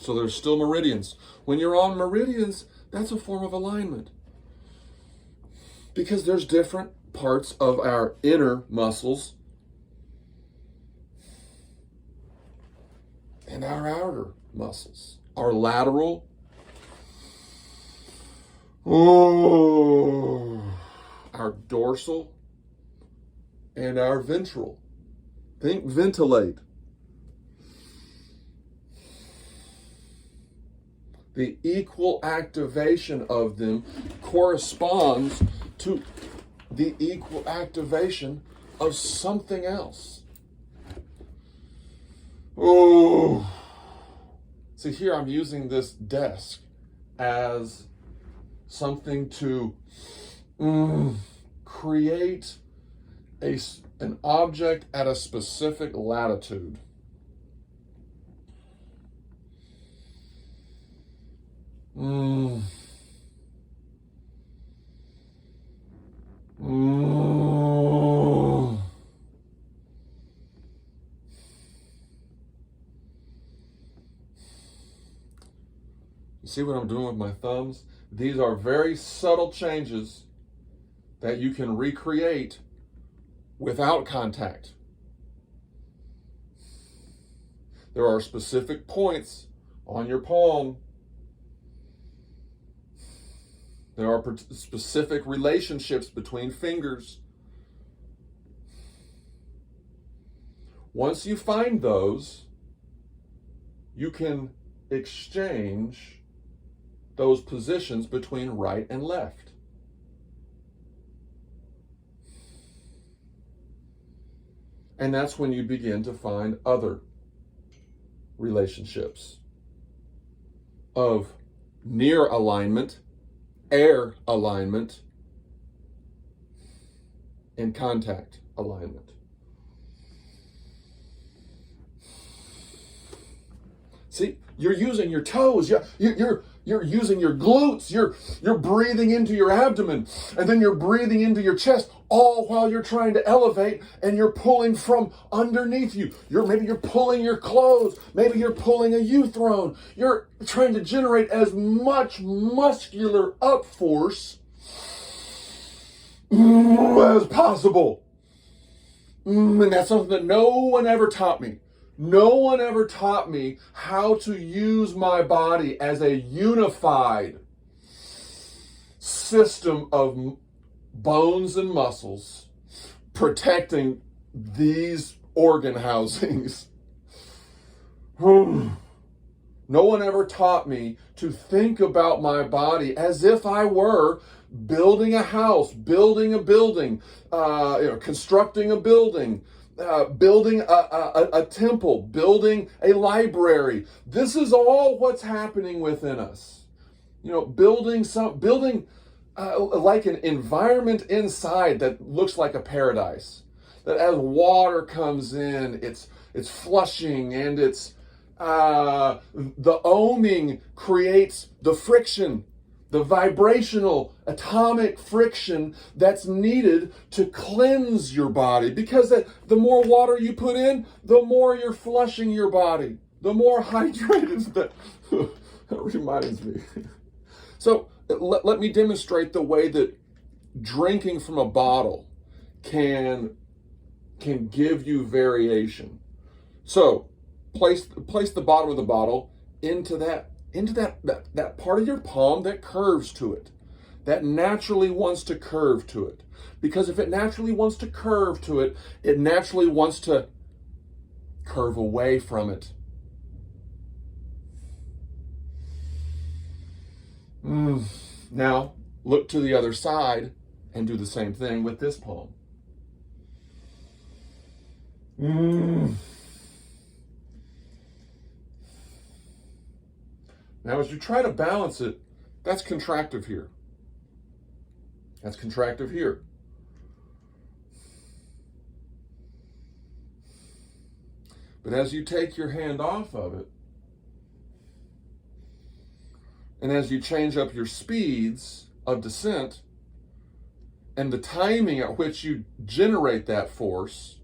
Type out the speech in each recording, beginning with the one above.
So there's still meridians. When you're on meridians, that's a form of alignment. Because there's different parts of our inner muscles and our outer muscles. Our lateral, our dorsal, and our ventral. Think ventilate. The equal activation of them corresponds to the equal activation of something else. Oh. See, here I'm using this desk as something to create an object at a specific latitude. You see what I'm doing with my thumbs? These are very subtle changes that you can recreate without contact. There are specific points on your palm. There are specific relationships between fingers. Once you find those, you can exchange those positions between right and left. And that's when you begin to find other relationships of near alignment, air alignment, and contact alignment. See, you're using your toes. You're using your glutes. You're breathing into your abdomen, and then you're breathing into your chest, all while you're trying to elevate, and you're pulling from underneath you. Maybe you're pulling your clothes. Maybe you're pulling a uThrone. You're trying to generate as much muscular up force as possible. And that's something that no one ever taught me. No one ever taught me how to use my body as a unified system of bones and muscles protecting these organ housings. No one ever taught me to think about my body as if I were building a house, building a building, constructing a building, building a temple, building a library. This is all what's happening within us. Building like an environment inside that looks like a paradise. That as water comes in, it's flushing, and the ohming creates the friction, the vibrational atomic friction that's needed to cleanse your body. Because the more water you put in, the more you're flushing your body, the more hydrated that reminds me. So let me demonstrate the way that drinking from a bottle can give you variation. So place the bottom of the bottle into that part of your palm that curves to it, that naturally wants to curve to it. Because if it naturally wants to curve to it, it naturally wants to curve away from it. Now, look to the other side and do the same thing with this palm. Now, as you try to balance it, that's contractive here. That's contractive here. But as you take your hand off of it, and as you change up your speeds of descent, and the timing at which you generate that force,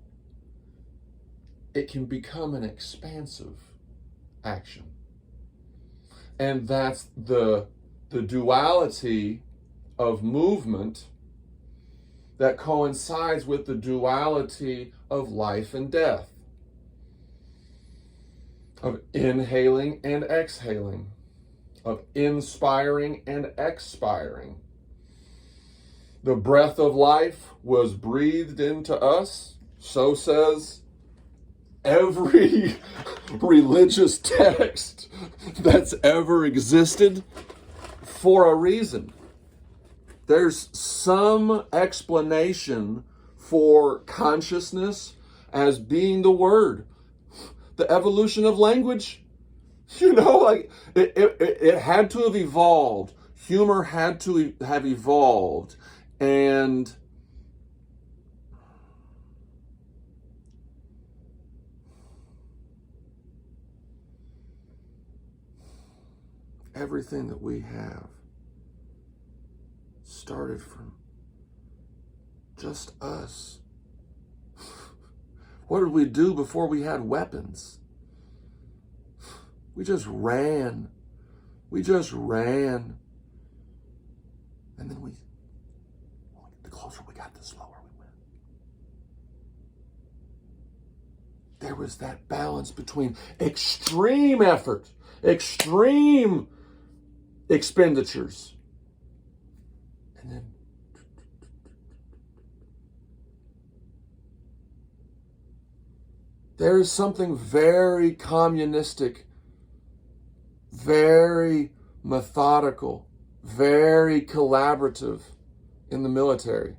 it can become an expansive action. And that's the duality of movement that coincides with the duality of life and death, of inhaling and exhaling, of inspiring and expiring. The breath of life was breathed into us, so says every religious text that's ever existed, for a reason. There's some explanation for consciousness as being the word. The evolution of language, like it had to have evolved. Humor had to have evolved. And everything that we have started from just us. What did we do before we had weapons? We just ran. And then the closer we got, the slower we went. There was that balance between extreme effort, extreme expenditures, and then there is something very communistic, very methodical, very collaborative in the military.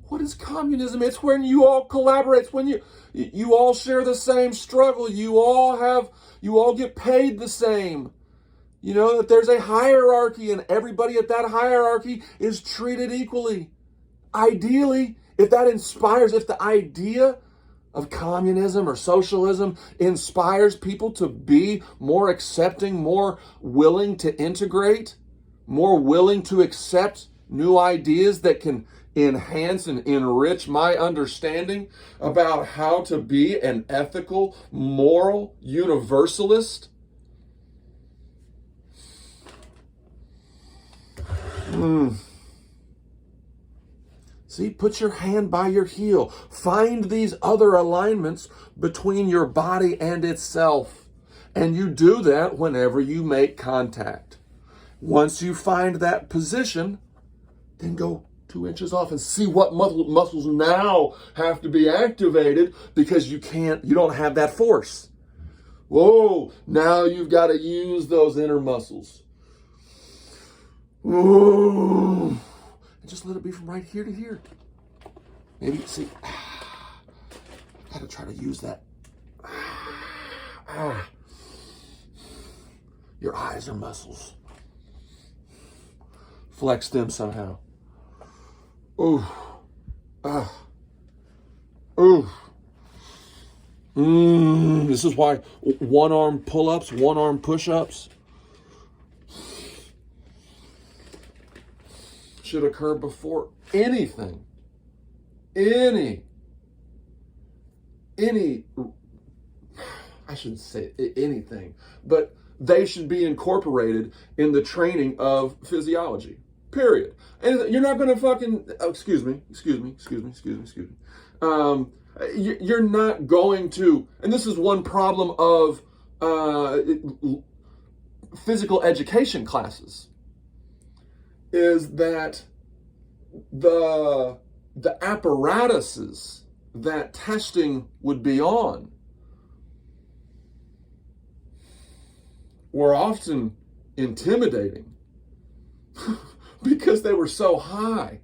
What is communism? It's when you all collaborate. It's when you all share the same struggle. You all get paid the same. That there's a hierarchy and everybody at that hierarchy is treated equally. Ideally, if the idea of communism or socialism inspires people to be more accepting, more willing to integrate, more willing to accept new ideas that can enhance and enrich my understanding about how to be an ethical, moral universalist. See, put your hand by your heel. Find these other alignments between your body and itself. And you do that whenever you make contact. Once you find that position, then go 2 inches off and see what muscles now have to be activated because you don't have that force. Whoa, now you've got to use those inner muscles. Whoa. And just let it be from right here to here. Maybe, see, got to try to use that. Your eyes are muscles. Flex them somehow. Ooh. Ooh. This is why one arm pull-ups, one arm push-ups should occur before anything. I shouldn't say anything, but they should be incorporated in the training of physiology, period. And you're not going to fucking, excuse me. You're not going to, and this is one problem of physical education classes, is that the apparatuses that testing would be on were often intimidating because they were so high.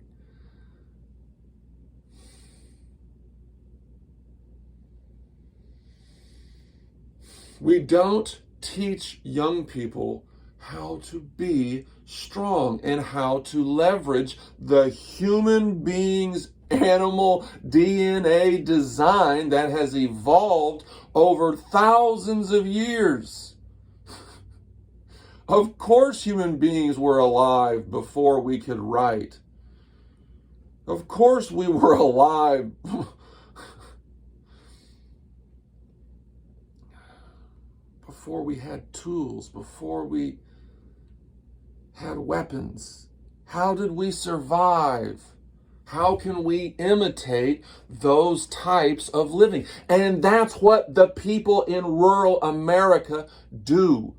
We don't teach young people how to be strong and how to leverage the human being's animal DNA design that has evolved over thousands of years. Of course, human beings were alive before we could write. Of course, we were alive before we had tools, before we had weapons? How did we survive? How can we imitate those types of living? And that's what the people in rural America do.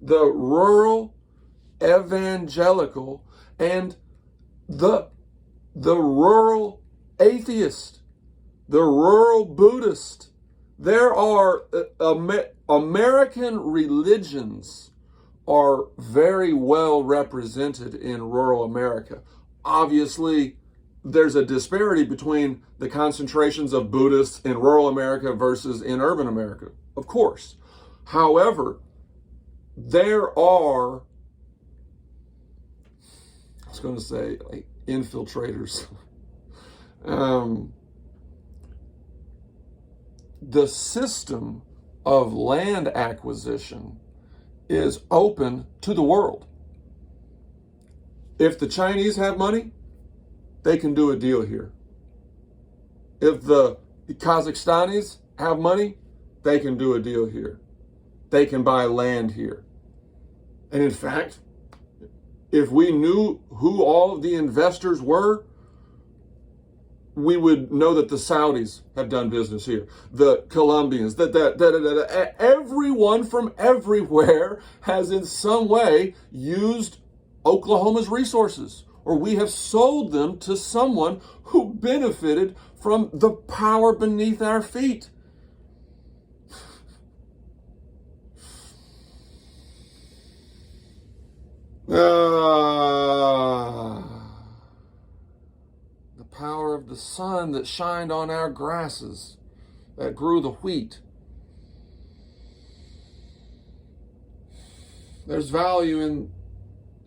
The rural evangelical and the rural atheist, the rural Buddhist. There are American religions are very well represented in rural America. Obviously, there's a disparity between the concentrations of Buddhists in rural America versus in urban America, of course. However, there are, I was going to say, like infiltrators. The system of land acquisition is open to the world. If the Chinese have money, they can do a deal here. If the Kazakhstanis have money, they can do a deal here. They can buy land here. And in fact, if we knew who all of the investors were, we would know that the Saudis have done business here, the Colombians, everyone from everywhere has in some way used Oklahoma's resources, or we have sold them to someone who benefited from the power beneath our feet. The power of the sun that shined on our grasses, that grew the wheat. There's value in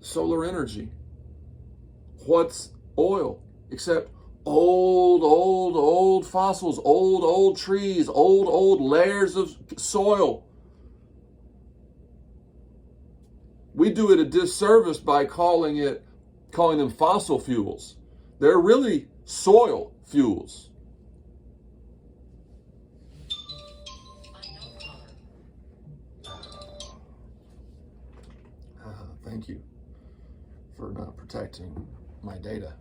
solar energy. What's oil except old fossils, old trees, old layers of soil? We do it a disservice by calling them fossil fuels. They're really soil fuels. Thank you for not protecting my data.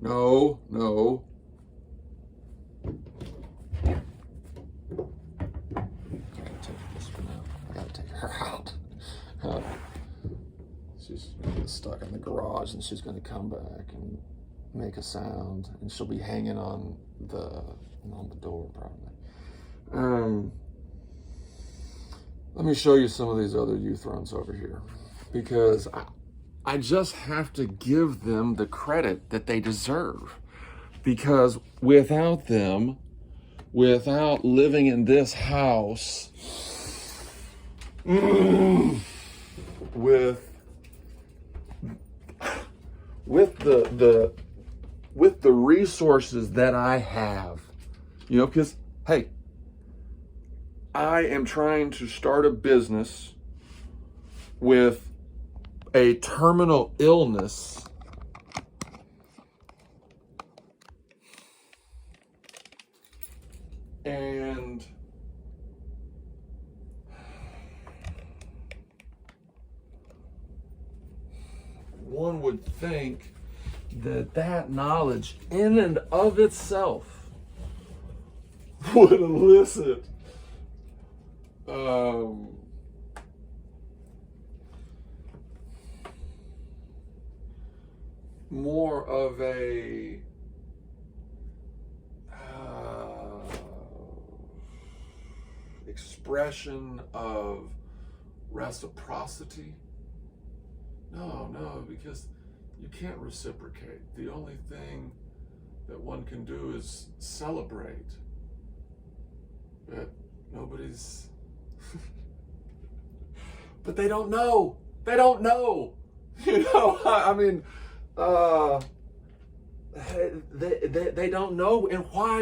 No. I gotta take this for now. I gotta take her out. She's stuck in the garage, and she's going to come back and make a sound, and she'll be hanging on the door probably. Let me show you some of these other uThrones over here, because I just have to give them the credit that they deserve, because without them, without living in this house, with the resources that I have, because hey, I am trying to start a business with a terminal illness and one would think that knowledge in and of itself would elicit more of a expression of reciprocity. No, because you can't reciprocate. The only thing that one can do is celebrate. But nobody's... But they don't know. They don't know. I mean, they don't know. And why?